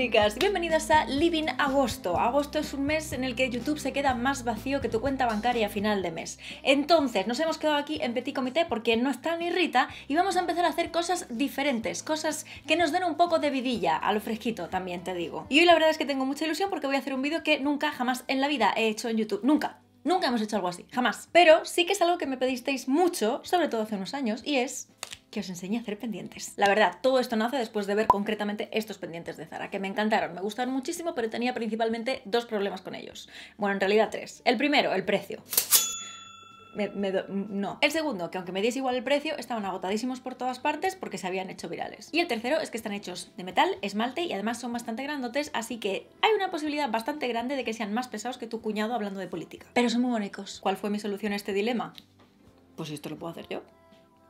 técnicas, bienvenidas a Living Agosto. Agosto es un mes en el que YouTube se queda más vacío que tu cuenta bancaria a final de mes. Entonces nos hemos quedado aquí en petit comité porque no está ni Rita y vamos a empezar a hacer cosas diferentes, cosas que nos den un poco de vidilla, a lo fresquito también te digo. Y hoy la verdad es que tengo mucha ilusión porque voy a hacer un vídeo que nunca jamás en la vida he hecho en YouTube, nunca. Nunca hemos hecho algo así, jamás. Pero sí que es algo que me pedisteis mucho, sobre todo hace unos años, y es que os enseñe a hacer pendientes. La verdad, todo esto nace después de ver concretamente estos pendientes de Zara, que me encantaron, me gustaron muchísimo, pero tenía principalmente dos problemas con ellos. Bueno, en realidad tres. El primero, el precio. No. El segundo, que aunque me diese igual el precio, estaban agotadísimos por todas partes porque se habían hecho virales. Y el tercero es que están hechos de metal, esmalte y además son bastante grandotes, así que hay una posibilidad bastante grande de que sean más pesados que tu cuñado hablando de política. Pero son muy bonitos. ¿Cuál fue mi solución a este dilema? Pues esto lo puedo hacer yo.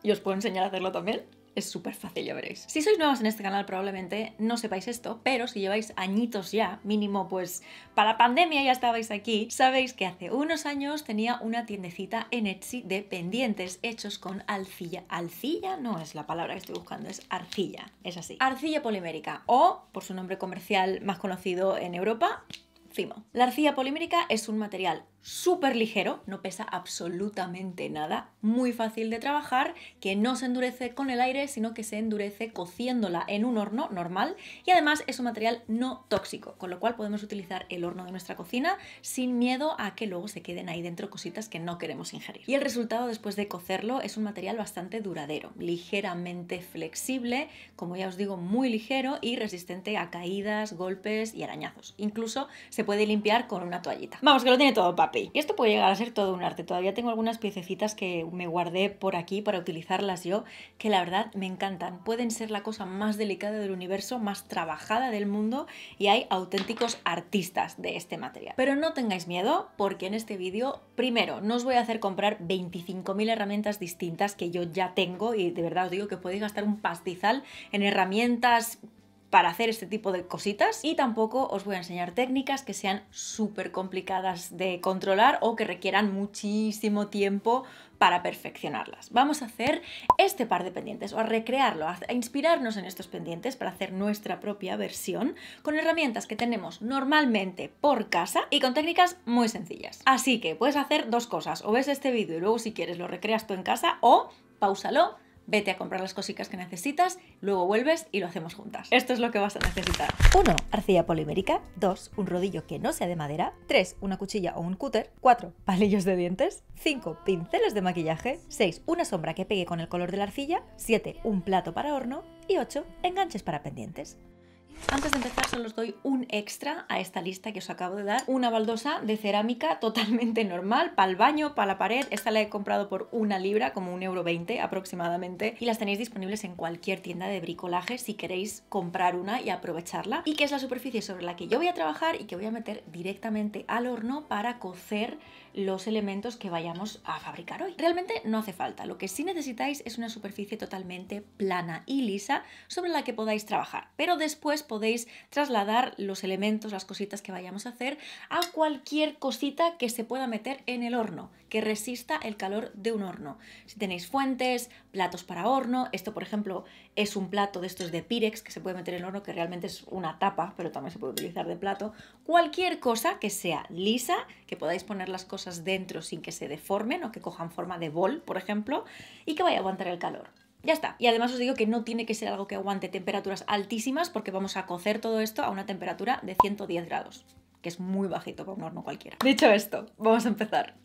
¿Y os puedo enseñar a hacerlo también? Es súper fácil, ya veréis. Si sois nuevos en este canal probablemente no sepáis esto, pero si lleváis añitos ya, mínimo pues para la pandemia ya estabais aquí, sabéis que hace unos años tenía una tiendecita en Etsy de pendientes hechos con arcilla. Arcilla no es la palabra que estoy buscando, es arcilla, es así. Arcilla polimérica o, por su nombre comercial más conocido en Europa, Fimo. La arcilla polimérica es un material súper ligero, no pesa absolutamente nada, muy fácil de trabajar, que no se endurece con el aire, sino que se endurece cociéndola en un horno normal y además es un material no tóxico, con lo cual podemos utilizar el horno de nuestra cocina sin miedo a que luego se queden ahí dentro cositas que no queremos ingerir. Y el resultado después de cocerlo es un material bastante duradero, ligeramente flexible, como ya os digo, muy ligero y resistente a caídas, golpes y arañazos. Incluso se puede limpiar con una toallita. Vamos, que lo tiene todo, papi. Y esto puede llegar a ser todo un arte. Todavía tengo algunas piececitas que me guardé por aquí para utilizarlas yo, que la verdad me encantan. Pueden ser la cosa más delicada del universo, más trabajada del mundo y hay auténticos artistas de este material. Pero no tengáis miedo porque en este vídeo, primero, no os voy a hacer comprar 25.000 herramientas distintas que yo ya tengo y de verdad os digo que podéis gastar un pastizal en herramientas para hacer este tipo de cositas y tampoco os voy a enseñar técnicas que sean súper complicadas de controlar o que requieran muchísimo tiempo para perfeccionarlas. Vamos a hacer este par de pendientes o a recrearlo, a inspirarnos en estos pendientes para hacer nuestra propia versión con herramientas que tenemos normalmente por casa y con técnicas muy sencillas. Así que puedes hacer dos cosas, o ves este vídeo y luego si quieres lo recreas tú en casa o pausalo, vete a comprar las cositas que necesitas, luego vuelves y lo hacemos juntas. Esto es lo que vas a necesitar. 1. Arcilla polimérica. 2. Un rodillo que no sea de madera. 3. Una cuchilla o un cúter. 4. Palillos de dientes. 5. Pinceles de maquillaje. 6. Una sombra que pegue con el color de la arcilla. 7. Un plato para horno. Y 8. Enganches para pendientes. Antes de empezar solo os doy un extra a esta lista que os acabo de dar. Una baldosa de cerámica totalmente normal, para el baño, para la pared. Esta la he comprado por 1 libra, como 1,20 € aproximadamente. Y las tenéis disponibles en cualquier tienda de bricolaje si queréis comprar una y aprovecharla. Y que es la superficie sobre la que yo voy a trabajar y que voy a meter directamente al horno para cocer los elementos que vayamos a fabricar hoy. Realmente no hace falta. Lo que sí necesitáis es una superficie totalmente plana y lisa sobre la que podáis trabajar. Pero después podéis trasladar los elementos, las cositas que vayamos a hacer a cualquier cosita que se pueda meter en el horno, que resista el calor de un horno. Si tenéis fuentes, platos para horno, esto por ejemplo es un plato de estos de Pirex que se puede meter en el horno, que realmente es una tapa, pero también se puede utilizar de plato. Cualquier cosa que sea lisa, que podáis poner las cosas dentro sin que se deformen o que cojan forma de bol, por ejemplo, y que vaya a aguantar el calor. Ya está. Y además os digo que no tiene que ser algo que aguante temperaturas altísimas porque vamos a cocer todo esto a una temperatura de 110 grados, que es muy bajito para un horno cualquiera. Dicho esto, vamos a empezar.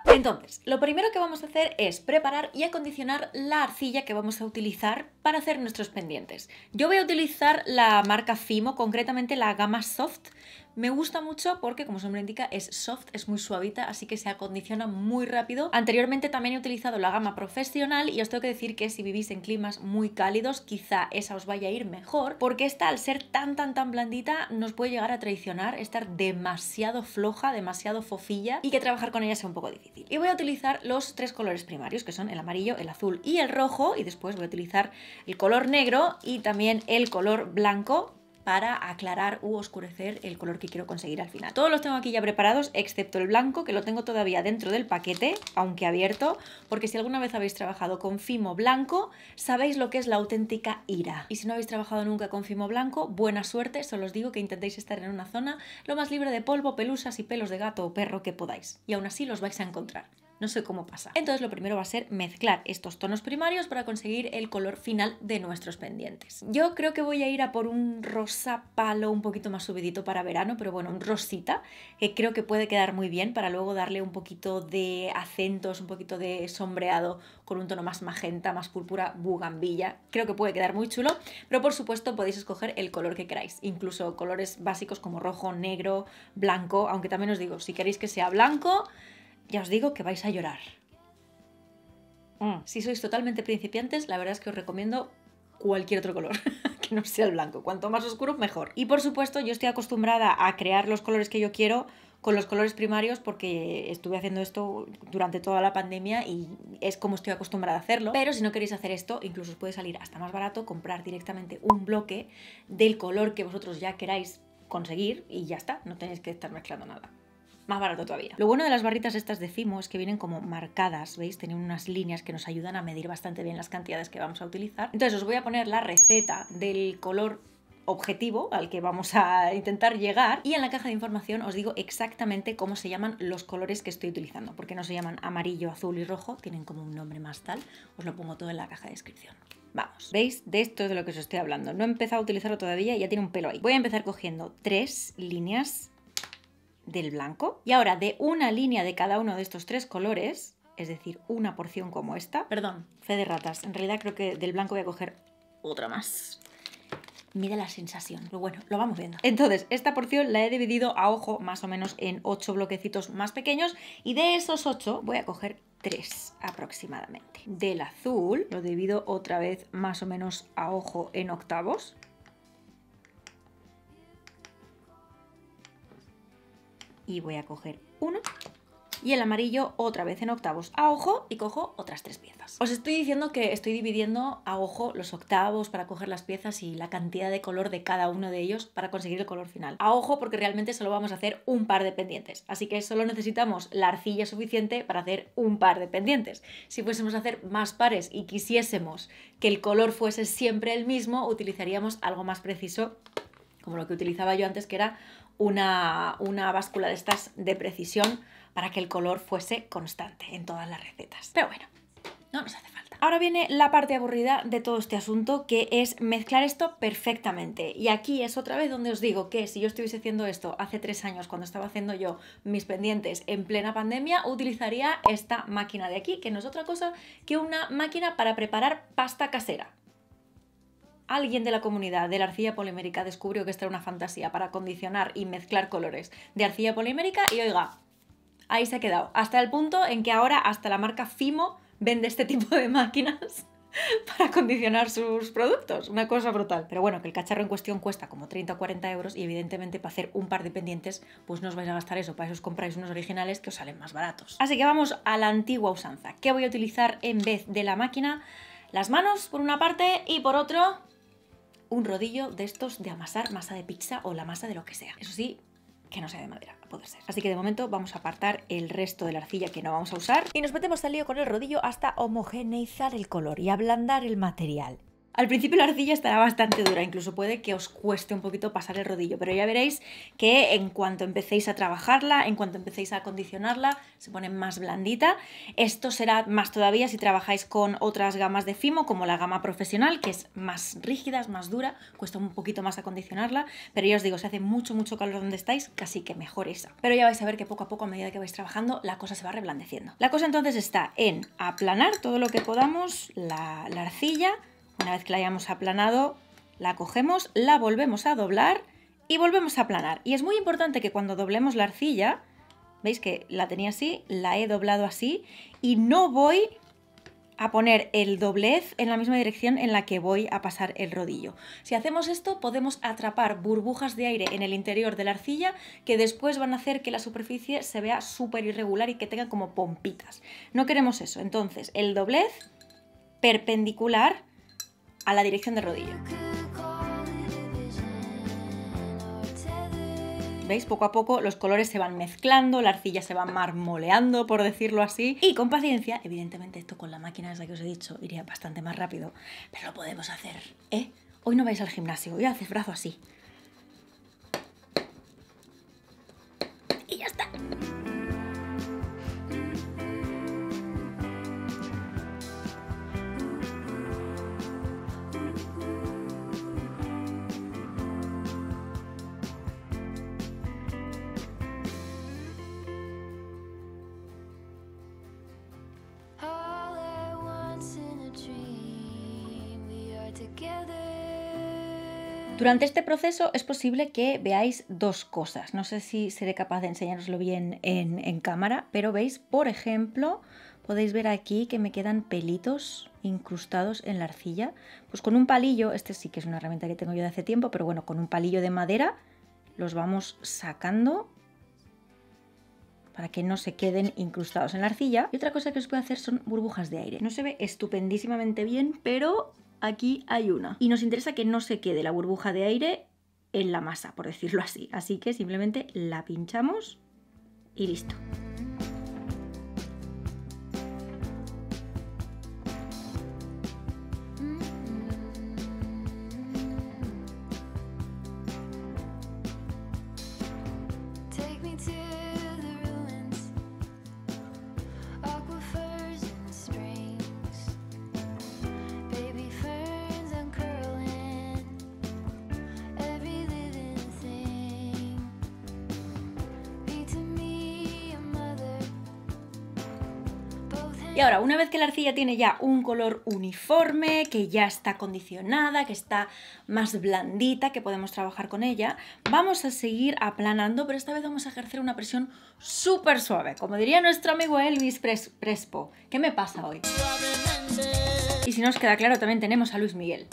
Entonces, lo primero que vamos a hacer es preparar y acondicionar la arcilla que vamos a utilizar para hacer nuestros pendientes. Yo voy a utilizar la marca Fimo, concretamente la gama Soft. Me gusta mucho porque, como su nombre indica, es soft, es muy suavita, así que se acondiciona muy rápido. Anteriormente también he utilizado la gama profesional y os tengo que decir que si vivís en climas muy cálidos, quizá esa os vaya a ir mejor, porque esta, al ser tan blandita, nos puede llegar a traicionar, estar demasiado floja, demasiado fofilla y que trabajar con ella sea un poco difícil. Y voy a utilizar los 3 colores primarios, que son el amarillo, el azul y el rojo, y después voy a utilizar el color negro y también el color blanco, para aclarar u oscurecer el color que quiero conseguir al final. Todos los tengo aquí ya preparados, excepto el blanco, que lo tengo todavía dentro del paquete, aunque abierto, porque si alguna vez habéis trabajado con Fimo blanco, sabéis lo que es la auténtica ira. Y si no habéis trabajado nunca con Fimo blanco, buena suerte, solo os digo que intentéis estar en una zona lo más libre de polvo, pelusas y pelos de gato o perro que podáis. Y aún así los vais a encontrar. No sé cómo pasa. Entonces lo primero va a ser mezclar estos tonos primarios para conseguir el color final de nuestros pendientes. Yo creo que voy a ir a por un rosa palo un poquito más subidito para verano, pero bueno, un rosita, que creo que puede quedar muy bien para luego darle un poquito de acentos, un poquito de sombreado con un tono más magenta, más púrpura, bugambilla. Creo que puede quedar muy chulo, pero por supuesto podéis escoger el color que queráis, incluso colores básicos como rojo, negro, blanco, aunque también os digo, si queréis que sea blanco, ya os digo que vais a llorar. Si sois totalmente principiantes, la verdad es que os recomiendo cualquier otro color que no sea el blanco. Cuanto más oscuro, mejor. Y por supuesto, yo estoy acostumbrada a crear los colores que yo quiero con los colores primarios porque estuve haciendo esto durante toda la pandemia y es como estoy acostumbrada a hacerlo. Pero si no queréis hacer esto, incluso os puede salir hasta más barato comprar directamente un bloque del color que vosotros ya queráis conseguir y ya está, no tenéis que estar mezclando nada. Más barato todavía. Lo bueno de las barritas estas de Fimo es que vienen como marcadas, ¿veis? Tienen unas líneas que nos ayudan a medir bastante bien las cantidades que vamos a utilizar. Entonces os voy a poner la receta del color objetivo al que vamos a intentar llegar y en la caja de información os digo exactamente cómo se llaman los colores que estoy utilizando, porque no se llaman amarillo, azul y rojo, tienen como un nombre más tal. Os lo pongo todo en la caja de descripción. Vamos, ¿veis? De esto es de lo que os estoy hablando. No he empezado a utilizarlo todavía y ya tiene un pelo ahí. Voy a empezar cogiendo 3 líneas del blanco y ahora de una línea de cada uno de estos 3 colores, es decir, una porción como esta, perdón, fe de ratas, en realidad creo que del blanco voy a coger otra más. Mira la sensación, pero bueno, lo vamos viendo. Entonces, esta porción la he dividido a ojo más o menos en 8 bloquecitos más pequeños y de esos 8 voy a coger 3 aproximadamente. Del azul lo divido otra vez más o menos a ojo en octavos. Y voy a coger uno. Y el amarillo otra vez en octavos a ojo y cojo otras 3 piezas. Os estoy diciendo que estoy dividiendo a ojo los octavos para coger las piezas y la cantidad de color de cada uno de ellos para conseguir el color final. A ojo porque realmente solo vamos a hacer un par de pendientes, así que solo necesitamos la arcilla suficiente para hacer un par de pendientes. Si fuésemos a hacer más pares y quisiésemos que el color fuese siempre el mismo, utilizaríamos algo más preciso, como lo que utilizaba yo antes, que era una báscula de estas de precisión para que el color fuese constante en todas las recetas. Pero bueno, no nos hace falta. Ahora viene la parte aburrida de todo este asunto, que es mezclar esto perfectamente. Y aquí es otra vez donde os digo que si yo estuviese haciendo esto hace 3 años, cuando estaba haciendo yo mis pendientes en plena pandemia, utilizaría esta máquina de aquí, que no es otra cosa que una máquina para preparar pasta casera. Alguien de la comunidad de la arcilla polimérica descubrió que esta era una fantasía para condicionar y mezclar colores de arcilla polimérica y oiga, ahí se ha quedado. Hasta el punto en que ahora hasta la marca Fimo vende este tipo de máquinas para condicionar sus productos. Una cosa brutal. Pero bueno, que el cacharro en cuestión cuesta como 30 o 40 euros y evidentemente para hacer un par de pendientes pues no os vais a gastar eso. Para eso os compráis unos originales que os salen más baratos. Así que vamos a la antigua usanza. ¿Qué voy a utilizar en vez de la máquina? Las manos por una parte y por otro un rodillo de estos de amasar masa de pizza o la masa de lo que sea. Eso sí, que no sea de madera, a poder ser. Así que de momento vamos a apartar el resto de la arcilla que no vamos a usar y nos metemos al lío con el rodillo hasta homogeneizar el color y ablandar el material. Al principio la arcilla estará bastante dura, incluso puede que os cueste un poquito pasar el rodillo, pero ya veréis que en cuanto empecéis a trabajarla, en cuanto empecéis a acondicionarla, se pone más blandita. Esto será más todavía si trabajáis con otras gamas de Fimo, como la gama profesional, que es más rígida, es más dura, cuesta un poquito más acondicionarla, pero ya os digo, si hace mucho calor donde estáis, casi que mejor esa. Pero ya vais a ver que poco a poco, a medida que vais trabajando, la cosa se va reblandeciendo. La cosa entonces está en aplanar todo lo que podamos la arcilla. Una vez que la hayamos aplanado, la cogemos, la volvemos a doblar y volvemos a aplanar. Y es muy importante que cuando doblemos la arcilla, veis que la tenía así, la he doblado así y no voy a poner el doblez en la misma dirección en la que voy a pasar el rodillo. Si hacemos esto, podemos atrapar burbujas de aire en el interior de la arcilla que después van a hacer que la superficie se vea súper irregular y que tenga como pompitas. No queremos eso. Entonces, el doblez perpendicular a la dirección del rodillo. ¿veis? Poco a poco los colores se van mezclando, la arcilla se va marmoleando, por decirlo así. Y con paciencia, evidentemente esto con la máquina esa que os he dicho iría bastante más rápido, pero lo podemos hacer, ¿eh? Hoy no vais al gimnasio, hoy haces brazo así. Y ya está. Durante este proceso es posible que veáis dos cosas. No sé si seré capaz de enseñaroslo bien en cámara, pero veis, por ejemplo, podéis ver aquí que me quedan pelitos incrustados en la arcilla. Pues con un palillo, este sí que es una herramienta que tengo yo de hace tiempo, pero bueno, con un palillo de madera los vamos sacando para que no se queden incrustados en la arcilla. Y otra cosa que os puedo hacer son burbujas de aire. No se ve estupendísimamente bien, pero aquí hay una. Y nos interesa que no se quede la burbuja de aire en la masa, por decirlo así. Así que simplemente la pinchamos y listo. Y ahora, una vez que la arcilla tiene ya un color uniforme, que ya está acondicionada, que está más blandita, que podemos trabajar con ella, vamos a seguir aplanando, pero esta vez vamos a ejercer una presión súper suave. Como diría nuestro amigo Elvis Crespo. ¿Qué me pasa hoy? Y si no os queda claro, también tenemos a Luis Miguel.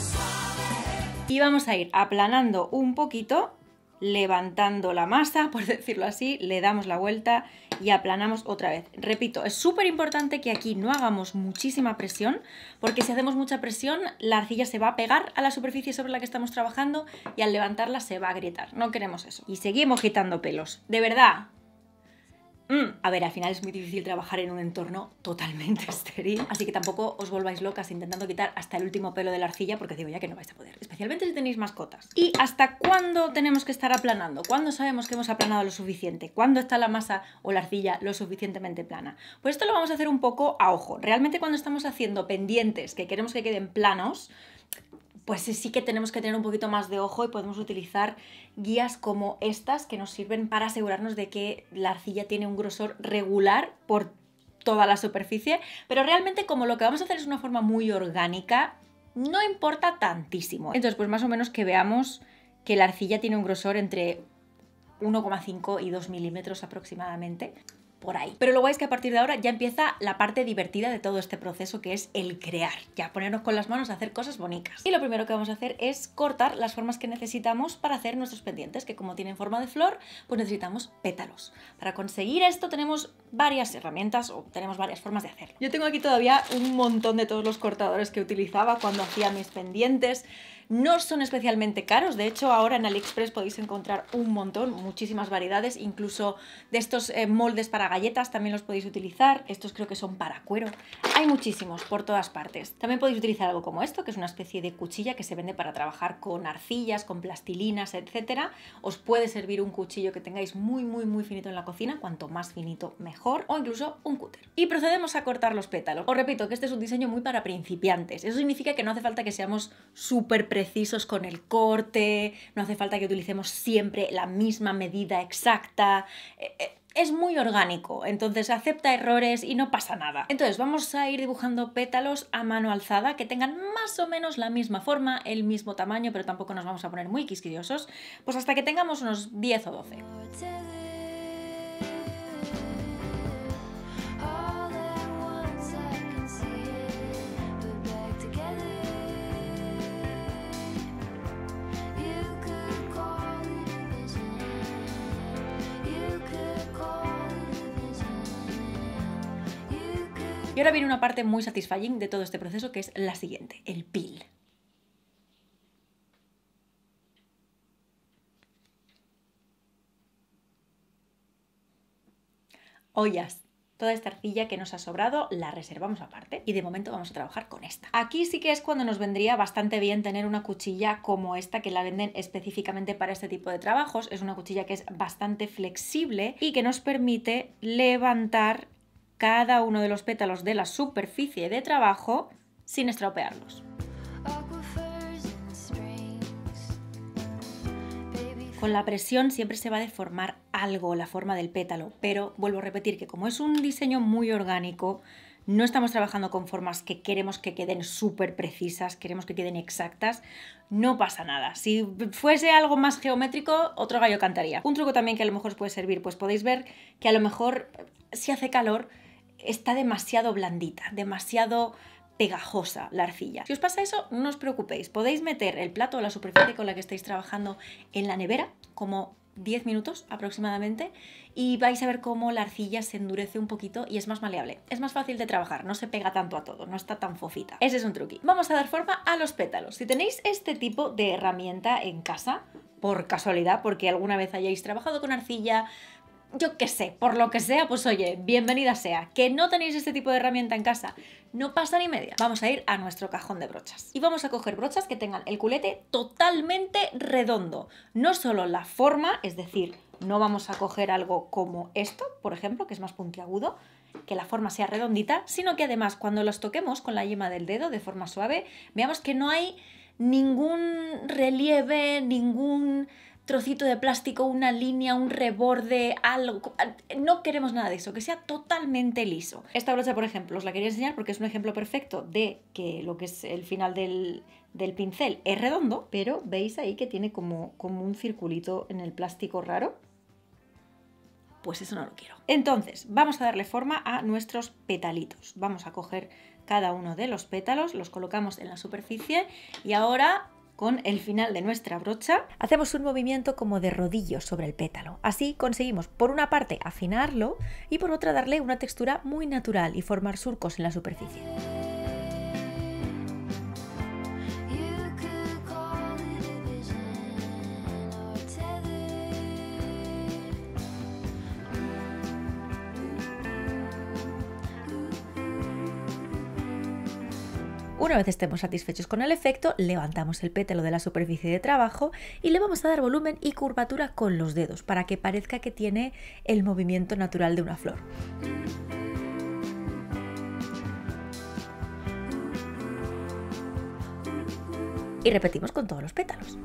Y vamos a ir aplanando un poquito, levantando la masa, por decirlo así, le damos la vuelta y aplanamos otra vez. Repito, es súper importante que aquí no hagamos muchísima presión, porque si hacemos mucha presión, la arcilla se va a pegar a la superficie sobre la que estamos trabajando y al levantarla se va a agrietar. No queremos eso. Y seguimos quitando pelos. De verdad. A ver, al final es muy difícil trabajar en un entorno totalmente estéril, así que tampoco os volváis locas intentando quitar hasta el último pelo de la arcilla, porque os digo ya que no vais a poder, especialmente si tenéis mascotas. ¿Y hasta cuándo tenemos que estar aplanando? ¿Cuándo sabemos que hemos aplanado lo suficiente? ¿Cuándo está la masa o la arcilla lo suficientemente plana? Pues esto lo vamos a hacer un poco a ojo. Realmente cuando estamos haciendo pendientes que queremos que queden planos, pues sí que tenemos que tener un poquito más de ojo y podemos utilizar guías como estas que nos sirven para asegurarnos de que la arcilla tiene un grosor regular por toda la superficie, pero realmente como lo que vamos a hacer es una forma muy orgánica, no importa tantísimo. Entonces, pues más o menos que veamos que la arcilla tiene un grosor entre 1,5 y 2 milímetros aproximadamente. Por ahí. Pero lo guay es que a partir de ahora ya empieza la parte divertida de todo este proceso, que es el crear, ya ponernos con las manos a hacer cosas bonitas. Y lo primero que vamos a hacer es cortar las formas que necesitamos para hacer nuestros pendientes, que como tienen forma de flor, pues necesitamos pétalos. Para conseguir esto tenemos varias herramientas o tenemos varias formas de hacerlo. Yo tengo aquí todavía un montón de todos los cortadores que utilizaba cuando hacía mis pendientes. No son especialmente caros, de hecho ahora en AliExpress podéis encontrar un montón, muchísimas variedades, incluso de estos moldes para galletas también los podéis utilizar. Estos creo que son para cuero. Hay muchísimos por todas partes. También podéis utilizar algo como esto, que es una especie de cuchilla que se vende para trabajar con arcillas, con plastilinas, etc. Os puede servir un cuchillo que tengáis muy finito en la cocina, cuanto más finito mejor, o incluso un cúter. Y procedemos a cortar los pétalos. Os repito que este es un diseño muy para principiantes. Eso significa que no hace falta que seamos súper precisos con el corte, no hace falta que utilicemos siempre la misma medida exacta. Es muy orgánico, entonces acepta errores y no pasa nada. Entonces vamos a ir dibujando pétalos a mano alzada que tengan más o menos la misma forma, el mismo tamaño, pero tampoco nos vamos a poner muy quisquillosos, pues hasta que tengamos unos 10 o 12. Y ahora viene una parte muy satisfying de todo este proceso, que es la siguiente, el peel. ollas. Toda esta arcilla que nos ha sobrado la reservamos aparte y de momento vamos a trabajar con esta. Aquí sí que es cuando nos vendría bastante bien tener una cuchilla como esta, que la venden específicamente para este tipo de trabajos. Es una cuchilla que es bastante flexible y que nos permite levantar cada uno de los pétalos de la superficie de trabajo sin estropearlos. Con la presión siempre se va a deformar algo la forma del pétalo, pero vuelvo a repetir que como es un diseño muy orgánico, no estamos trabajando con formas que queremos que queden súper precisas, queremos que queden exactas, no pasa nada. Si fuese algo más geométrico, otro gallo cantaría. Un truco también que a lo mejor os puede servir, pues podéis ver que a lo mejor si hace calor está demasiado blandita, demasiado pegajosa la arcilla. Si os pasa eso, no os preocupéis, podéis meter el plato o la superficie con la que estáis trabajando en la nevera, como 10 minutos aproximadamente, y vais a ver cómo la arcilla se endurece un poquito y es más maleable. Es más fácil de trabajar, no se pega tanto a todo, no está tan fofita. Ese es un truqui. Vamos a dar forma a los pétalos. Si tenéis este tipo de herramienta en casa, por casualidad, porque alguna vez hayáis trabajado con arcilla, yo qué sé, por lo que sea, pues oye, bienvenida sea. Que no tenéis este tipo de herramienta en casa, no pasa ni media. Vamos a ir a nuestro cajón de brochas. Y vamos a coger brochas que tengan el culete totalmente redondo. No solo la forma, es decir, no vamos a coger algo como esto, por ejemplo, que es más puntiagudo, que la forma sea redondita, sino que además cuando los toquemos con la yema del dedo de forma suave, veamos que no hay ningún relieve, ningún trocito de plástico, una línea, un reborde, algo. No queremos nada de eso, que sea totalmente liso. Esta brocha, por ejemplo, os la quería enseñar porque es un ejemplo perfecto de que lo que es el final del pincel es redondo, pero veis ahí que tiene como un circulito en el plástico raro. Pues eso no lo quiero. Entonces, vamos a darle forma a nuestros petalitos. Vamos a coger cada uno de los pétalos, los colocamos en la superficie y ahora, con el final de nuestra brocha, hacemos un movimiento como de rodillo sobre el pétalo. Así conseguimos, por una parte, afinarlo y por otra darle una textura muy natural y formar surcos en la superficie. Una vez estemos satisfechos con el efecto, levantamos el pétalo de la superficie de trabajo y le vamos a dar volumen y curvatura con los dedos para que parezca que tiene el movimiento natural de una flor. Y repetimos con todos los pétalos.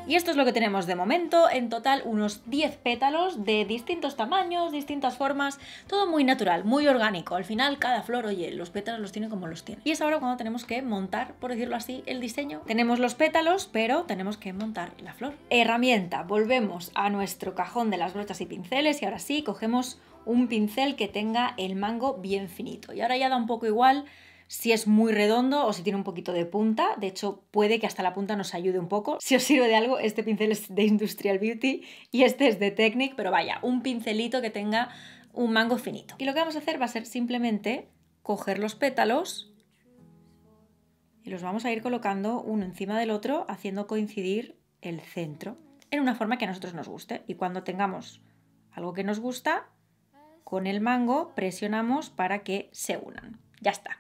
Y esto es lo que tenemos de momento, en total unos 10 pétalos de distintos tamaños, distintas formas, todo muy natural, muy orgánico. Al final cada flor, oye, los pétalos los tiene como los tiene. Y es ahora cuando tenemos que montar, por decirlo así, el diseño. Tenemos los pétalos, pero tenemos que montar la flor. Herramienta, volvemos a nuestro cajón de las brochas y pinceles y ahora sí, cogemos un pincel que tenga el mango bien finito. Y ahora ya da un poco igual si es muy redondo o si tiene un poquito de punta. De hecho, puede que hasta la punta nos ayude un poco. Si os sirve de algo, este pincel es de Industrial Beauty y este es de Technic, pero vaya, un pincelito que tenga un mango finito. Y lo que vamos a hacer va a ser simplemente coger los pétalos y los vamos a ir colocando uno encima del otro, haciendo coincidir el centro en una forma que a nosotros nos guste. Y cuando tengamos algo que nos gusta, con el mango presionamos para que se unan. Ya está.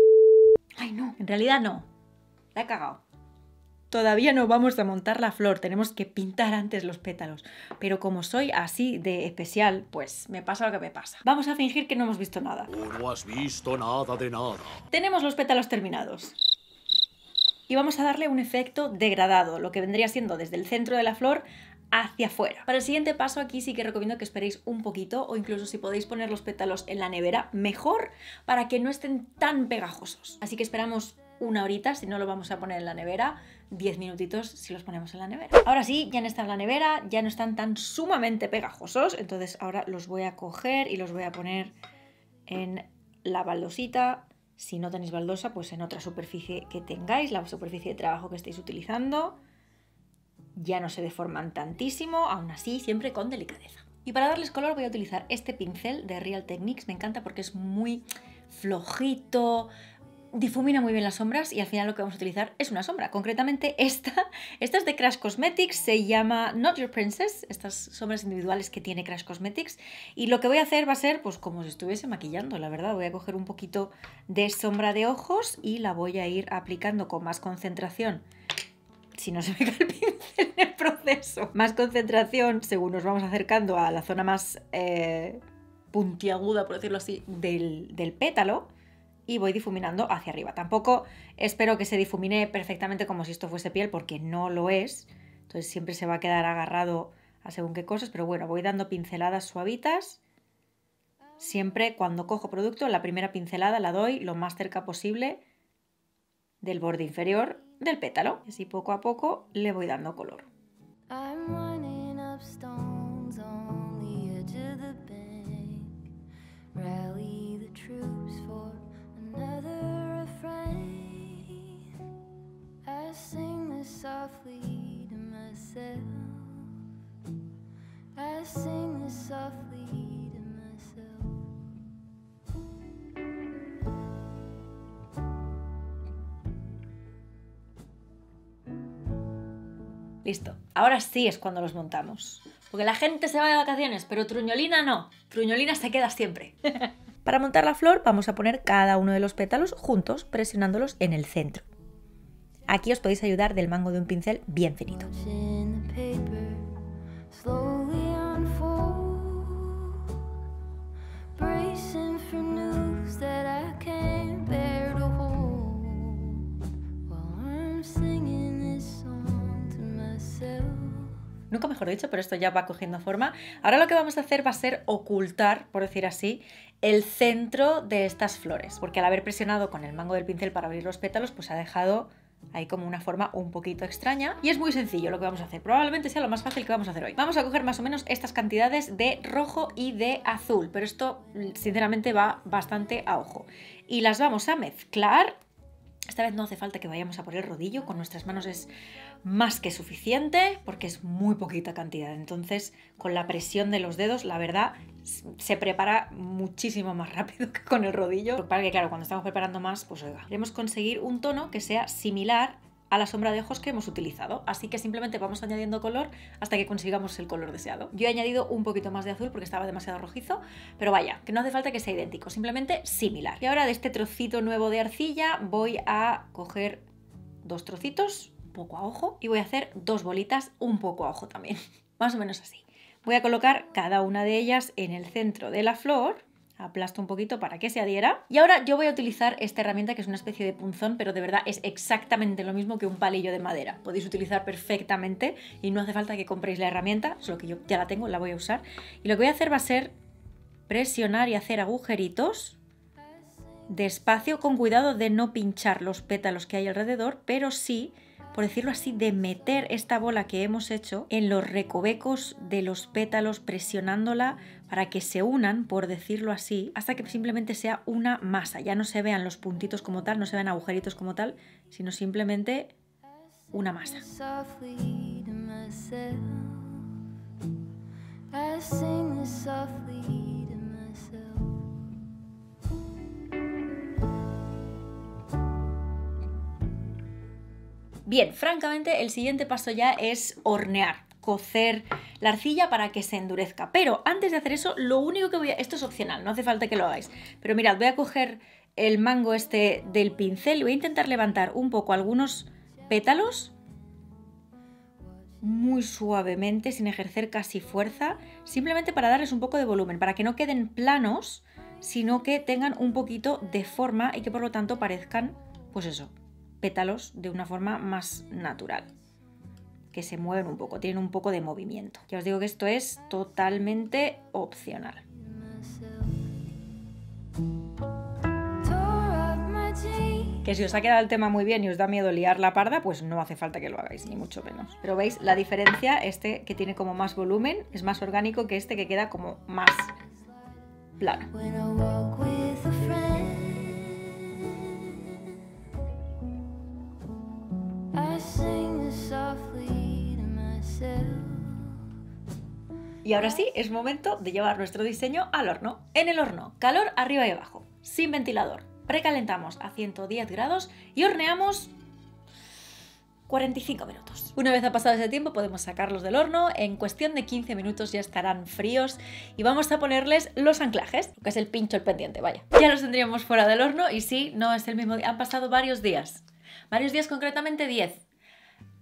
Ay, no, en realidad no. La he cagado. Todavía no vamos a montar la flor, tenemos que pintar antes los pétalos. Pero como soy así de especial, pues me pasa lo que me pasa. Vamos a fingir que no hemos visto nada. No has visto nada de nada. Tenemos los pétalos terminados. Y vamos a darle un efecto degradado, lo que vendría siendo desde el centro de la flor hacia afuera. Para el siguiente paso aquí sí que recomiendo que esperéis un poquito o incluso si podéis poner los pétalos en la nevera, mejor para que no estén tan pegajosos. Así que esperamos una horita, si no lo vamos a poner en la nevera, 10 minutitos si los ponemos en la nevera. Ahora sí, ya no están en la nevera, ya no están tan sumamente pegajosos, entonces ahora los voy a coger y los voy a poner en la baldosita. Si no tenéis baldosa, pues en otra superficie que tengáis, la superficie de trabajo que estéis utilizando. ya no se deforman tantísimo, aún así siempre con delicadeza. Y para darles color voy a utilizar este pincel de Real Techniques, me encanta porque es muy flojito, difumina muy bien las sombras y al final lo que vamos a utilizar es una sombra. Concretamente esta es de Crash Cosmetics, se llama Not Your Princess, estas sombras individuales que tiene Crash Cosmetics. Y lo que voy a hacer va a ser pues como si estuviese maquillando, la verdad. Voy a coger un poquito de sombra de ojos y la voy a ir aplicando con más concentración. Si no se me cae el pincel en el proceso. Más concentración según nos vamos acercando a la zona más puntiaguda, por decirlo así, del pétalo. Y voy difuminando hacia arriba. Tampoco espero que se difumine perfectamente como si esto fuese piel, porque no lo es. Entonces siempre se va a quedar agarrado a según qué cosas. Pero bueno, voy dando pinceladas suavitas. Siempre cuando cojo producto, la primera pincelada la doy lo más cerca posible del borde inferior del pétalo. Y así poco a poco le voy dando color. Listo. Ahora sí es cuando los montamos. Porque la gente se va de vacaciones, pero Truñolina no. Truñolina se queda siempre. Para montar la flor vamos a poner cada uno de los pétalos juntos, presionándolos en el centro. Aquí os podéis ayudar del mango de un pincel bien finito. Nunca mejor dicho, pero esto ya va cogiendo forma. Ahora lo que vamos a hacer va a ser ocultar, por decir así, el centro de estas flores. Porque al haber presionado con el mango del pincel para abrir los pétalos, pues ha dejado ahí como una forma un poquito extraña. Y es muy sencillo lo que vamos a hacer. Probablemente sea lo más fácil que vamos a hacer hoy. Vamos a coger más o menos estas cantidades de rojo y de azul. Pero esto, sinceramente, va bastante a ojo. Y las vamos a mezclar. Esta vez no hace falta que vayamos a por el rodillo, con nuestras manos es más que suficiente porque es muy poquita cantidad. Entonces, con la presión de los dedos, la verdad, se prepara muchísimo más rápido que con el rodillo. Para que, claro, cuando estamos preparando más, pues oiga, queremos conseguir un tono que sea similar a la sombra de ojos que hemos utilizado. Así que simplemente vamos añadiendo color hasta que consigamos el color deseado. Yo he añadido un poquito más de azul porque estaba demasiado rojizo, pero vaya, que no hace falta que sea idéntico, simplemente similar. Y ahora de este trocito nuevo de arcilla voy a coger 2 trocitos, un poco a ojo, y voy a hacer 2 bolitas un poco a ojo también, más o menos así. Voy a colocar cada una de ellas en el centro de la flor. Aplasto un poquito para que se adhiera. Y ahora yo voy a utilizar esta herramienta que es una especie de punzón, pero de verdad es exactamente lo mismo que un palillo de madera. Podéis utilizar perfectamente y no hace falta que compréis la herramienta, solo que yo ya la tengo, la voy a usar. Y lo que voy a hacer va a ser presionar y hacer agujeritos despacio, con cuidado de no pinchar los pétalos que hay alrededor, pero sí, por decirlo así, de meter esta bola que hemos hecho en los recovecos de los pétalos, presionándola para que se unan, por decirlo así, hasta que simplemente sea una masa. Ya no se vean los puntitos como tal, no se vean agujeritos como tal, sino simplemente una masa. Bien, francamente el siguiente paso ya es hornear, cocer la arcilla para que se endurezca. Pero antes de hacer eso, lo único que voy a... Esto es opcional, no hace falta que lo hagáis. Pero mirad, voy a coger el mango este del pincel y voy a intentar levantar un poco algunos pétalos muy suavemente, sin ejercer casi fuerza, simplemente para darles un poco de volumen, para que no queden planos, sino que tengan un poquito de forma y que por lo tanto parezcan, pues eso, pétalos de una forma más natural, que se mueven un poco, tienen un poco de movimiento. Ya os digo que esto es totalmente opcional. Que si os ha quedado el tema muy bien y os da miedo liar la parda, pues no hace falta que lo hagáis, ni mucho menos. Pero veis la diferencia, este que tiene como más volumen es más orgánico que este que queda como más plano. Y ahora sí, es momento de llevar nuestro diseño al horno. En el horno, calor arriba y abajo, sin ventilador. Precalentamos a 110 grados y horneamos 45 minutos. Una vez ha pasado ese tiempo podemos sacarlos del horno, en cuestión de 15 minutos ya estarán fríos y vamos a ponerles los anclajes, lo que es el pincho, el pendiente, vaya. Ya los tendríamos fuera del horno y sí, no es el mismo día, han pasado varios días, concretamente 10.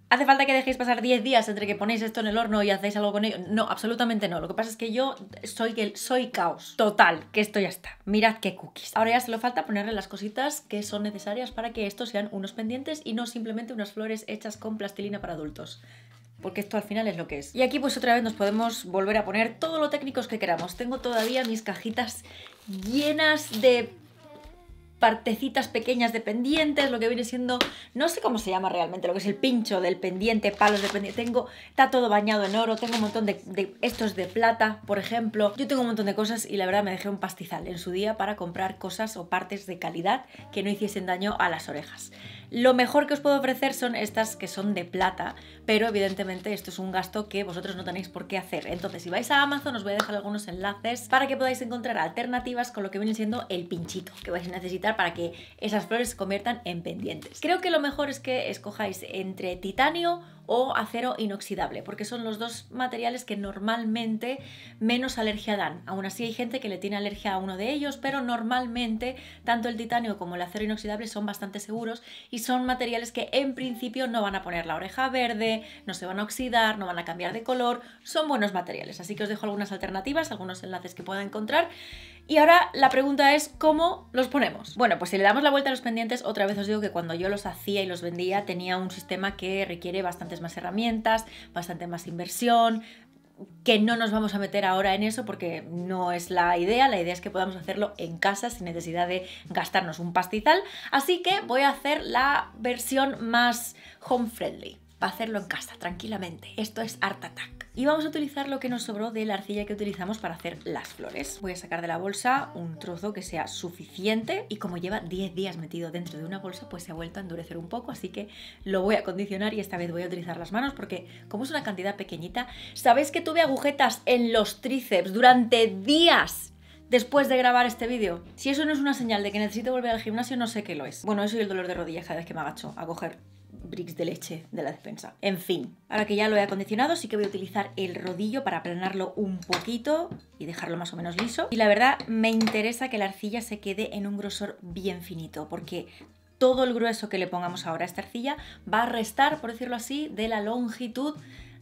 ¿Hace falta que dejéis pasar 10 días entre que ponéis esto en el horno y hacéis algo con ello? No, absolutamente no. Lo que pasa es que yo soy caos total, que esto ya está. Mirad qué cookies. Ahora ya solo falta ponerle las cositas que son necesarias para que estos sean unos pendientes y no simplemente unas flores hechas con plastilina para adultos. Porque esto al final es lo que es. Y aquí pues otra vez nos podemos volver a poner todo lo técnicos que queramos. Tengo todavía mis cajitas llenas de partecitas pequeñas de pendientes, lo que viene siendo, no sé cómo se llama realmente, lo que es el pincho del pendiente, palos de pendiente, está todo bañado en oro, tengo un montón de estos de plata, por ejemplo, yo tengo un montón de cosas y la verdad me dejé un pastizal en su día para comprar cosas o partes de calidad que no hiciesen daño a las orejas. Lo mejor que os puedo ofrecer son estas que son de plata, pero evidentemente esto es un gasto que vosotros no tenéis por qué hacer. Entonces, si vais a Amazon os voy a dejar algunos enlaces para que podáis encontrar alternativas con lo que viene siendo el pinchito que vais a necesitar para que esas flores se conviertan en pendientes. Creo que lo mejor es que escojáis entre titanio o acero inoxidable, porque son los dos materiales que normalmente menos alergia dan. Aún así hay gente que le tiene alergia a uno de ellos, pero normalmente tanto el titanio como el acero inoxidable son bastante seguros y son materiales que en principio no van a poner la oreja verde, no se van a oxidar, no van a cambiar de color, son buenos materiales. Así que os dejo algunas alternativas, algunos enlaces que pueda encontrar. Y ahora la pregunta es ¿cómo los ponemos? Bueno, pues si le damos la vuelta a los pendientes, otra vez os digo que cuando yo los hacía y los vendía tenía un sistema que requiere bastantes más herramientas, bastante más inversión, que no nos vamos a meter ahora en eso porque no es la idea es que podamos hacerlo en casa sin necesidad de gastarnos un pastizal, así que voy a hacer la versión más home friendly, para hacerlo en casa, tranquilamente. Esto es Art Attack. Y vamos a utilizar lo que nos sobró de la arcilla que utilizamos para hacer las flores. Voy a sacar de la bolsa un trozo que sea suficiente y como lleva 10 días metido dentro de una bolsa, pues se ha vuelto a endurecer un poco, así que lo voy a acondicionar y esta vez voy a utilizar las manos porque como es una cantidad pequeñita, ¿sabéis que tuve agujetas en los tríceps durante días después de grabar este vídeo? Si eso no es una señal de que necesito volver al gimnasio, no sé qué lo es. Bueno, eso y el dolor de rodillas cada vez que me agacho a coger bricks de leche de la despensa. En fin, ahora que ya lo he acondicionado, sí que voy a utilizar el rodillo para aplanarlo un poquito y dejarlo más o menos liso. Y la verdad, me interesa que la arcilla se quede en un grosor bien finito, porque todo el grueso que le pongamos ahora a esta arcilla va a restar, por decirlo así, de la longitud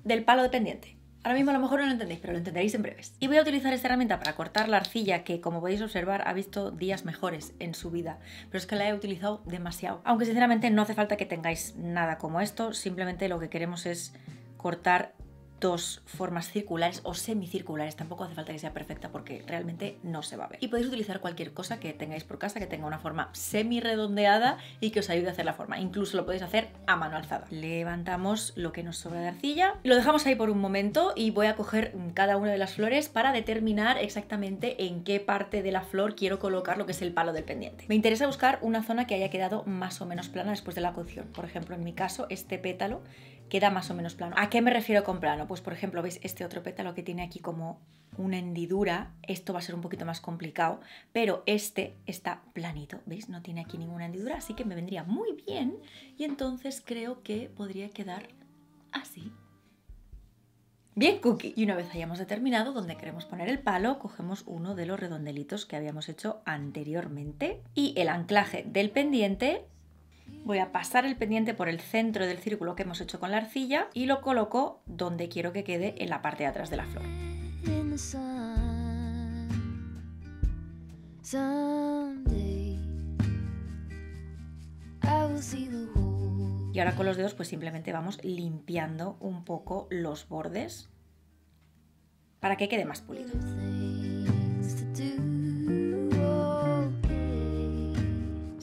del palo de pendiente. Ahora mismo a lo mejor no lo entendéis, pero lo entenderéis en breves. Y voy a utilizar esta herramienta para cortar la arcilla que, como podéis observar, ha visto días mejores en su vida. Pero es que la he utilizado demasiado. Aunque sinceramente no hace falta que tengáis nada como esto, simplemente lo que queremos es cortar dos formas circulares o semicirculares. Tampoco hace falta que sea perfecta porque realmente no se va a ver. Y podéis utilizar cualquier cosa que tengáis por casa que tenga una forma semi redondeada y que os ayude a hacer la forma. Incluso lo podéis hacer a mano alzada. Levantamos lo que nos sobra de arcilla, lo dejamos ahí por un momento y voy a coger cada una de las flores para determinar exactamente en qué parte de la flor quiero colocar lo que es el palo del pendiente. Me interesa buscar una zona que haya quedado más o menos plana después de la cocción. Por ejemplo, en mi caso, este pétalo queda más o menos plano. ¿A qué me refiero con plano? Pues por ejemplo, ¿veis este otro pétalo que tiene aquí como una hendidura? Esto va a ser un poquito más complicado, pero este está planito, ¿veis? No tiene aquí ninguna hendidura, así que me vendría muy bien y entonces creo que podría quedar así. Bien, cookie. Y una vez hayamos determinado dónde queremos poner el palo, cogemos uno de los redondelitos que habíamos hecho anteriormente y el anclaje del pendiente. Voy a pasar el pendiente por el centro del círculo que hemos hecho con la arcilla y lo coloco donde quiero que quede en la parte de atrás de la flor. Y ahora con los dedos pues simplemente vamos limpiando un poco los bordes para que quede más pulido.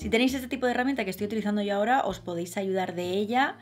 Si tenéis este tipo de herramienta que estoy utilizando yo ahora, os podéis ayudar de ella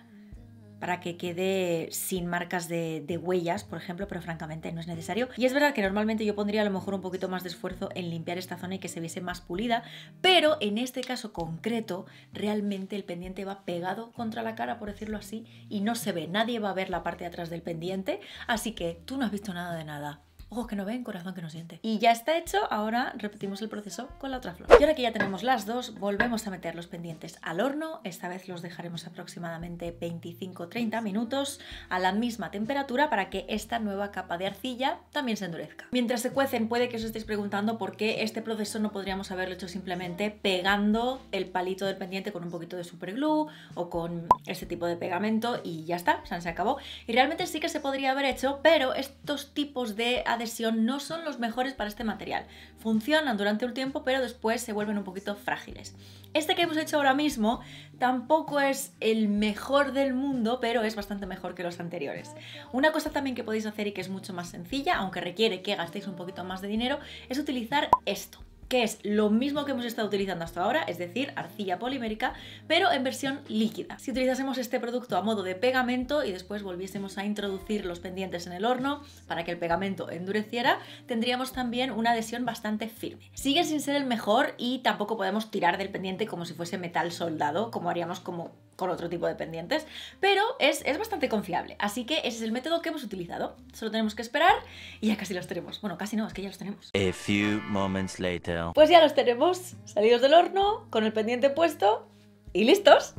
para que quede sin marcas de huellas, por ejemplo, pero francamente no es necesario. Y es verdad que normalmente yo pondría a lo mejor un poquito más de esfuerzo en limpiar esta zona y que se viese más pulida, pero en este caso concreto realmente el pendiente va pegado contra la cara, por decirlo así, y no se ve, nadie va a ver la parte de atrás del pendiente, así que tú no has visto nada de nada. Ojos que no ven, corazón que no siente. Y ya está hecho, ahora repetimos el proceso con la otra flor. Y ahora que ya tenemos las dos, volvemos a meter los pendientes al horno. Esta vez los dejaremos aproximadamente 25-30 minutos a la misma temperatura para que esta nueva capa de arcilla también se endurezca. Mientras se cuecen, puede que os estéis preguntando por qué este proceso no podríamos haberlo hecho simplemente pegando el palito del pendiente con un poquito de superglue o con este tipo de pegamento y ya está, se acabó. Y realmente sí que se podría haber hecho, pero estos tipos de adhesivos no son los mejores para este material. Funcionan durante un tiempo, pero después se vuelven un poquito frágiles. Este que hemos hecho ahora mismo tampoco es el mejor del mundo, pero es bastante mejor que los anteriores. Una cosa también que podéis hacer y que es mucho más sencilla, aunque requiere que gastéis un poquito más de dinero, es utilizar esto, que es lo mismo que hemos estado utilizando hasta ahora, es decir, arcilla polimérica, pero en versión líquida. Si utilizásemos este producto a modo de pegamento y después volviésemos a introducir los pendientes en el horno para que el pegamento endureciera, tendríamos también una adhesión bastante firme. Sigue sin ser el mejor y tampoco podemos tirar del pendiente como si fuese metal soldado, como haríamos con otro tipo de pendientes, pero es bastante confiable, así que ese es el método que hemos utilizado. Solo tenemos que esperar y ya casi los tenemos. Bueno, casi no, es que ya los tenemos. A few moments later. Pues ya los tenemos, salidos del horno, con el pendiente puesto y listos.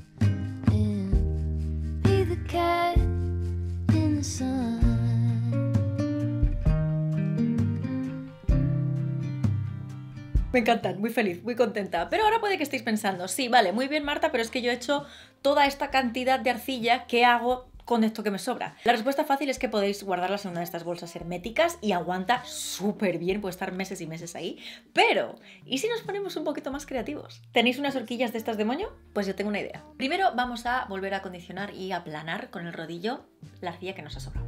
Me encantan, muy feliz, muy contenta. Pero ahora puede que estéis pensando, sí, vale, muy bien Marta, pero es que yo he hecho toda esta cantidad de arcilla, ¿qué hago con esto que me sobra? La respuesta fácil es que podéis guardarlas en una de estas bolsas herméticas y aguanta súper bien, puede estar meses y meses ahí. Pero, ¿y si nos ponemos un poquito más creativos? ¿Tenéis unas horquillas de estas de moño? Pues yo tengo una idea. Primero vamos a volver a acondicionar y aplanar con el rodillo la arcilla que nos ha sobrado.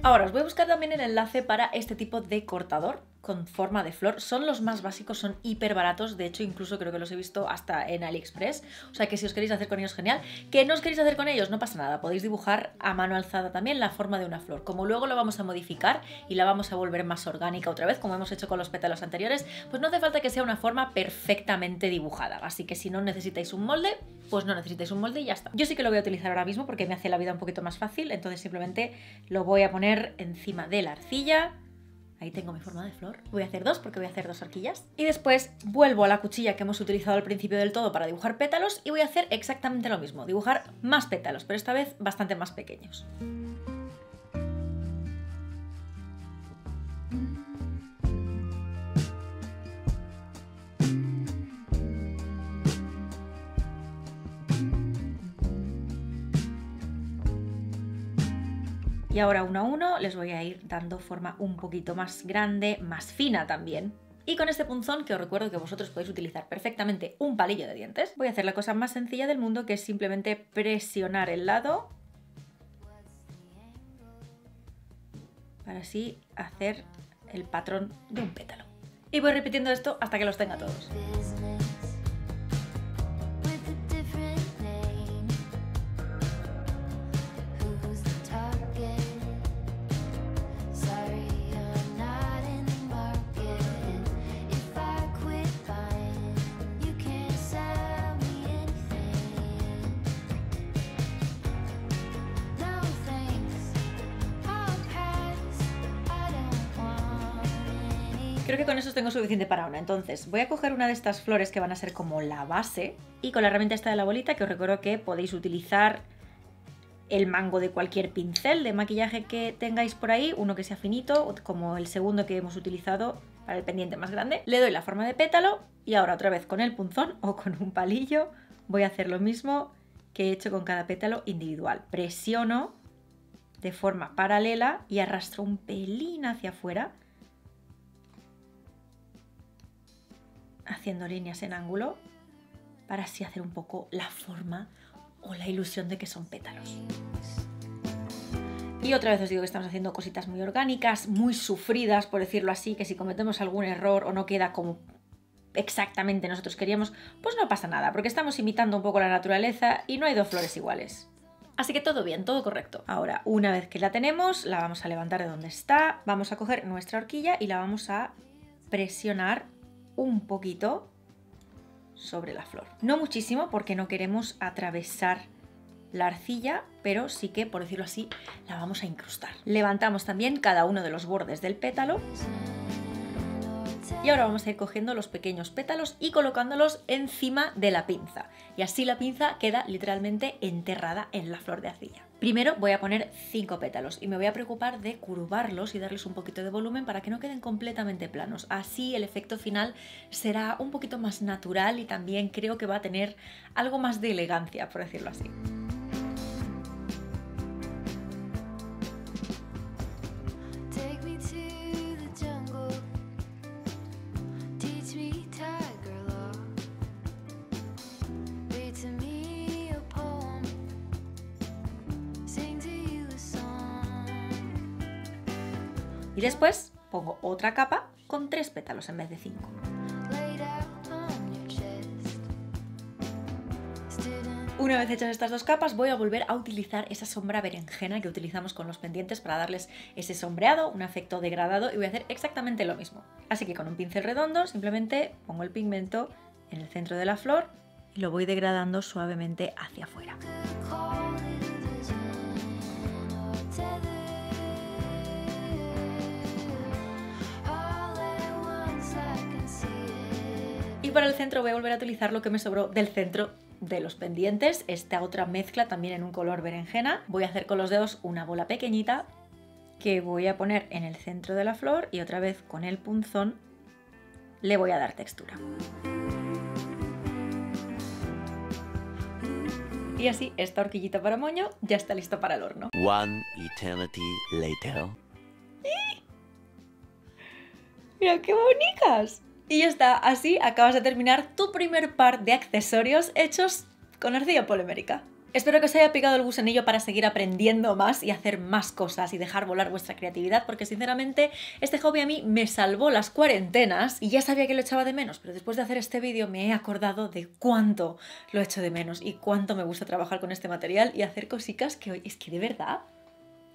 Ahora os voy a buscar también el enlace para este tipo de cortador con forma de flor. Son los más básicos, son hiper baratos, de hecho incluso creo que los he visto hasta en AliExpress, o sea que si os queréis hacer con ellos genial. ¿Que no os queréis hacer con ellos? No pasa nada, podéis dibujar a mano alzada también la forma de una flor. Como luego lo vamos a modificar y la vamos a volver más orgánica otra vez, como hemos hecho con los pétalos anteriores, pues no hace falta que sea una forma perfectamente dibujada, así que si no necesitáis un molde, pues no necesitáis un molde y ya está. Yo sí que lo voy a utilizar ahora mismo porque me hace la vida un poquito más fácil, entonces simplemente lo voy a poner encima de la arcilla. Ahí tengo mi forma de flor. Voy a hacer dos porque voy a hacer dos horquillas. Y después vuelvo a la cuchilla que hemos utilizado al principio del todo para dibujar pétalos y voy a hacer exactamente lo mismo, dibujar más pétalos, pero esta vez bastante más pequeños. Y ahora uno a uno les voy a ir dando forma un poquito más grande, más fina también. Y con este punzón, que os recuerdo que vosotros podéis utilizar perfectamente un palillo de dientes, voy a hacer la cosa más sencilla del mundo, que es simplemente presionar el lado para así hacer el patrón de un pétalo. Y voy repitiendo esto hasta que los tenga todos. Creo que con eso tengo suficiente para una. Entonces voy a coger una de estas flores que van a ser como la base y con la herramienta esta de la bolita, que os recuerdo que podéis utilizar el mango de cualquier pincel de maquillaje que tengáis por ahí, uno que sea finito, como el segundo que hemos utilizado para el pendiente más grande. Le doy la forma de pétalo y ahora otra vez con el punzón o con un palillo voy a hacer lo mismo que he hecho con cada pétalo individual. Presiono de forma paralela y arrastro un pelín hacia afuera, haciendo líneas en ángulo para así hacer un poco la forma o la ilusión de que son pétalos. Y otra vez os digo que estamos haciendo cositas muy orgánicas, muy sufridas, por decirlo así, que si cometemos algún error o no queda como exactamente nosotros queríamos, pues no pasa nada, porque estamos imitando un poco la naturaleza y no hay dos flores iguales. Así que todo bien, todo correcto. Ahora, una vez que la tenemos, la vamos a levantar de donde está, vamos a coger nuestra horquilla y la vamos a presionar un poquito sobre la flor. No muchísimo, porque no queremos atravesar la arcilla, pero sí que, por decirlo así, la vamos a incrustar. Levantamos también cada uno de los bordes del pétalo. Y ahora vamos a ir cogiendo los pequeños pétalos y colocándolos encima de la pinza. Y así la pinza queda literalmente enterrada en la flor de arcilla. Primero voy a poner 5 pétalos y me voy a preocupar de curvarlos y darles un poquito de volumen para que no queden completamente planos. Así el efecto final será un poquito más natural y también creo que va a tener algo más de elegancia, por decirlo así. Y después pongo otra capa con 3 pétalos en vez de 5. Una vez hechas estas 2 capas voy a volver a utilizar esa sombra berenjena que utilizamos con los pendientes para darles ese sombreado, un efecto degradado, y voy a hacer exactamente lo mismo. Así que con un pincel redondo simplemente pongo el pigmento en el centro de la flor y lo voy degradando suavemente hacia afuera. Y para el centro voy a volver a utilizar lo que me sobró del centro de los pendientes, esta otra mezcla también en un color berenjena. Voy a hacer con los dedos una bola pequeñita que voy a poner en el centro de la flor y otra vez con el punzón le voy a dar textura. Y así esta horquillita para moño ya está lista para el horno. One eternity later. ¡Mira qué bonitas! Y ya está, así acabas de terminar tu primer par de accesorios hechos con arcilla polimérica. Espero que os haya picado el gusanillo para seguir aprendiendo más y hacer más cosas y dejar volar vuestra creatividad, porque sinceramente este hobby a mí me salvó las cuarentenas y ya sabía que lo echaba de menos, pero después de hacer este vídeo me he acordado de cuánto lo echo de menos y cuánto me gusta trabajar con este material y hacer cositas que hoy es que de verdad...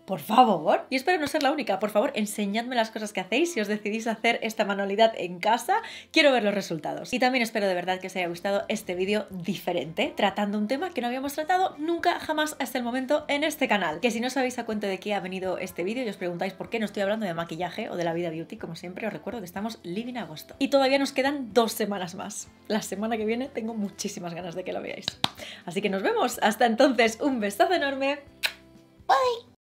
Por favor, y espero no ser la única, por favor, enseñadme las cosas que hacéis si os decidís hacer esta manualidad en casa, quiero ver los resultados. Y también espero de verdad que os haya gustado este vídeo diferente, tratando un tema que no habíamos tratado nunca jamás hasta el momento en este canal. Que si no sabéis a cuenta de qué ha venido este vídeo y os preguntáis por qué no estoy hablando de maquillaje o de la vida beauty, como siempre os recuerdo que estamos living agosto. Y todavía nos quedan 2 semanas más. La semana que viene tengo muchísimas ganas de que lo veáis. Así que nos vemos, hasta entonces, un besazo enorme. Bye.